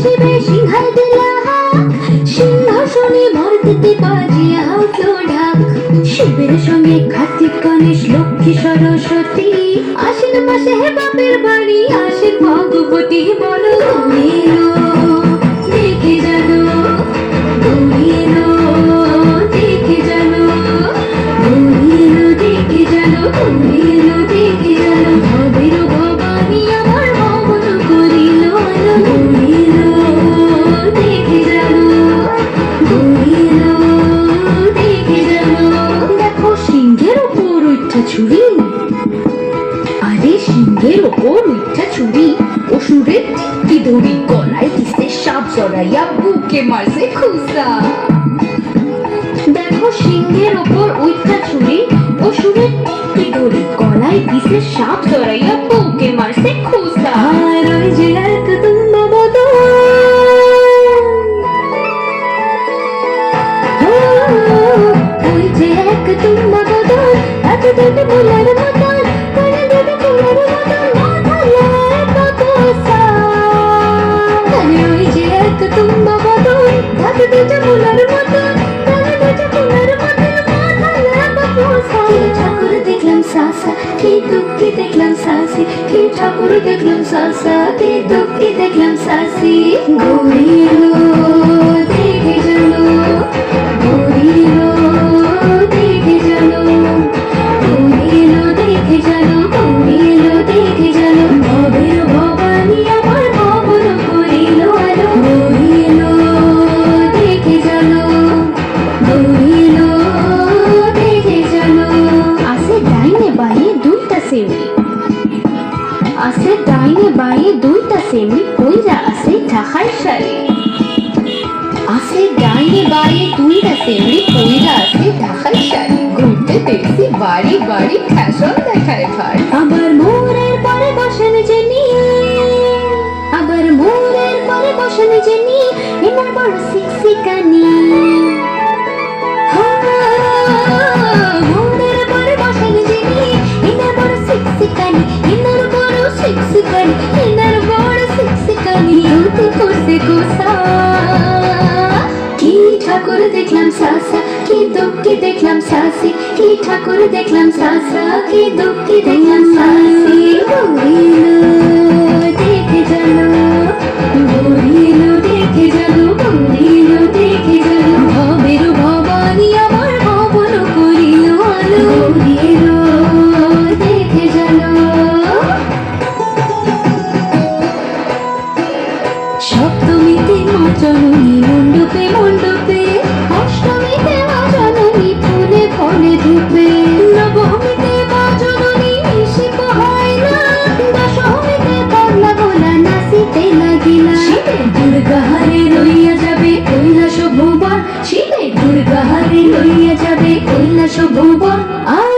শিবে সিংহায় দিলা হাক, সিংহাসনে ভর দিতে বাজিয়া উঠলো ঢাক। শিবের সঙ্গে কার্তিক গণেশ লক্ষ্মী সরস্বতী, আশ্বিন মাসে বাপের বাড়ি আসেন ভগবতী। বলো এলো দেখে জানো, এলো দেখে জানো, এলো দেখে জানো, এলো দেখে জানো। ভবের ভবানী আমার ভবন করিল আলো, এলো দেখে জানো, এলো দেখে জানো। দেখো সিংহের উপর উঠা ছুরি, আরে সিংহের ওপর উঠা ছুরি, অসুরের টিকি দড়ি গলায় দিছে সাপ জড়াইয়া বুকে মারছে খুসা। দেখো সিংহের ওপর উঠা ছুরি, অসুরের টিকি দড়ি গলায় দিছে সাপ জড়াইয়া বুকে মারছে খুসা। আর ওই যে এক তুম্বা বদন, ওই যে এক তুম্বা বদন, এত দুটো ফুলের মতন, করে দুটো ফুলের মতন মাথায় কতসা। আরে ওই যে এক তুম্বা বদন, এত দুটো ফুলের মতন, করে দুটো ফুলের মতন মাথায় কতসা। কি ঠাকুর দেখলাম সাসা, কি দুঃখী দেখলাম সাসি, কি ঠাকুর দেখলাম সাসা, কি দুঃখী দেখলাম সাসি। ঘুরিলো দেখে জানো, ঘুরিলো দেখে জানো, ঘুরিলো দেখে জানো, ঘুরিলো দেখে জানো। ভবের ভবানী আমার ভবন করিল আলো, ঘুরিলো দেখে জানো, ঘুরিলো দেখে জানো। আসে ডাইনে বাঁয়ে দুইটা সেমরি, আসে ডাইনে বাঁয়ে দুইটা সেমরি, কইরা আসে ঢাকার শাড়ি। আসে ডাইনে বাঁয়ে দুইটা সেমরি, কইরা আসে ঢাকার শাড়ি। ঘুরতে দেখছি বাড়ি বাড়ি ফ্যাশন দেখায় ভাই। আবার মোড়ের পরে বসেন জেনি, আবার মোড়ের পরে বসেন জেনি, এনার বড় সিকসিকানি। মোড়ের পরে বসেন জেনি, এনার বড় সিকসিকানি, এনার বড় সিকসিকানি, এনার বড় সিকসিকানি। ধুতি করছে কোসা, কি ঠাকুর দেখলাম সাসা, কি দুঃখী দেখলাম সাসি, কি ঠাকুর দেখলাম সাসা, কি দুঃখী দেখলাম সাসি। ঘুরিলো দেখে জানো, ঘুরিলো দেখে জানো, ঘুরিলো দেখে জানো। ভবের ভবানী আমার ভবন করিল আলো, ঘুরিলো দেখে জানো। সপ্তমীতে মা জননী মণ্ডপে মণ্ডপে, অষ্টমীতে মা জননী ফুলে ফলে ধূপে, নবমীতে মা জননী নিশি পোহায় না, দশমীতে পাগলা ভোলা নাচিতে লাগিলা। শিবে দুর্গা হারে লইয়া যাবে কৈলাস ভুবন, শিবে দুর্গা হারে লইয়া যাবে কৈলাস ভুবন। আর